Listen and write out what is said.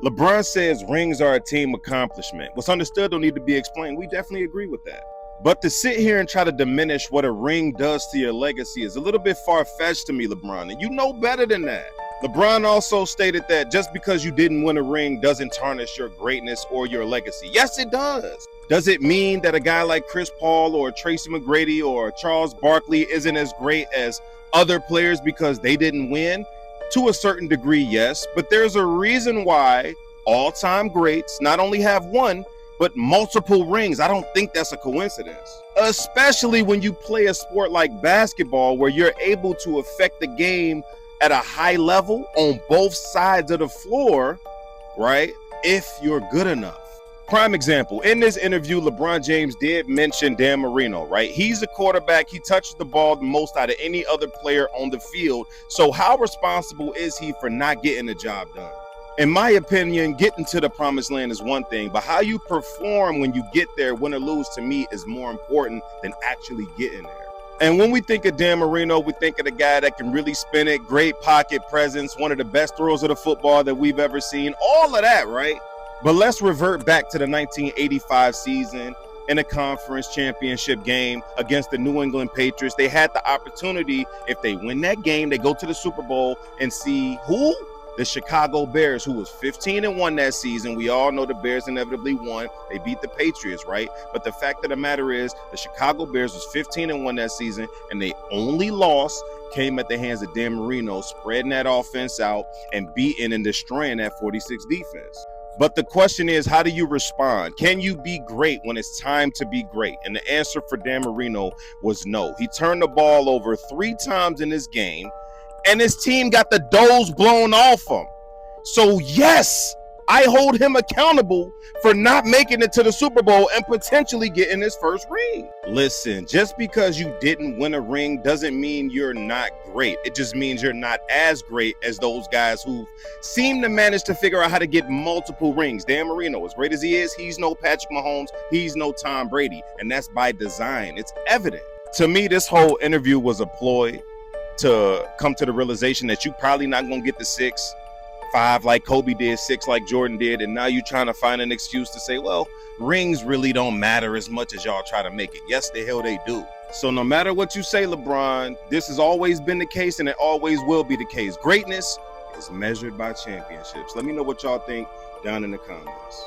LeBron says rings are a team accomplishment. What's understood don't need to be explained. We definitely agree with that. But to sit here and try to diminish what a ring does to your legacy is a little bit far-fetched to me, LeBron, and you know better than that. LeBron also stated that just because you didn't win a ring doesn't tarnish your greatness or your legacy. Yes, it does. Does it mean that a guy like Chris Paul or Tracy McGrady or Charles Barkley isn't as great as other players because they didn't win? To a certain degree, yes, but there's a reason why all-time greats not only have one, but multiple rings. I don't think that's a coincidence, especially when you play a sport like basketball where you're able to affect the game at a high level on both sides of the floor, right? If you're good enough. Prime example, in this interview, LeBron James did mention Dan Marino, right? He's a quarterback. He touches the ball the most out of any other player on the field. So how responsible is he for not getting the job done? In my opinion, getting to the promised land is one thing, but how you perform when you get there, win or lose, to me is more important than actually getting there. And when we think of Dan Marino, we think of the guy that can really spin it, great pocket presence, one of the best throws of the football that we've ever seen, all of that, right? But let's revert back to the 1985 season in a conference championship game against the New England Patriots. They had the opportunity, if they win that game, they go to the Super Bowl and see who? The Chicago Bears, who was 15-1 that season. We all know the Bears inevitably won. They beat the Patriots, right? But the fact of the matter is, the Chicago Bears was 15-1 that season, and they only loss came at the hands of Dan Marino, spreading that offense out and beating and destroying that 46 defense. But the question is, how do you respond? Can you be great when it's time to be great? And the answer for Dan Marino was no. He turned the ball over 3 times in this game, and his team got the doors blown off him. So yes, I hold him accountable for not making it to the Super Bowl and potentially getting his first ring. Listen, just because you didn't win a ring doesn't mean you're not great. It just means you're not as great as those guys who seem to manage to figure out how to get multiple rings. Dan Marino, as great as he is, he's no Patrick Mahomes, he's no Tom Brady, and that's by design. It's evident. To me, this whole interview was a ploy to come to the realization that you're probably not going to get the 6, 5 like Kobe did, 6 like Jordan did, and now you're trying to find an excuse to say, well, rings really don't matter as much as y'all try to make it. Yes, the hell they do. So no matter what you say, LeBron, this has always been the case, and it always will be the case. Greatness is measured by championships. Let me know what y'all think down in the comments.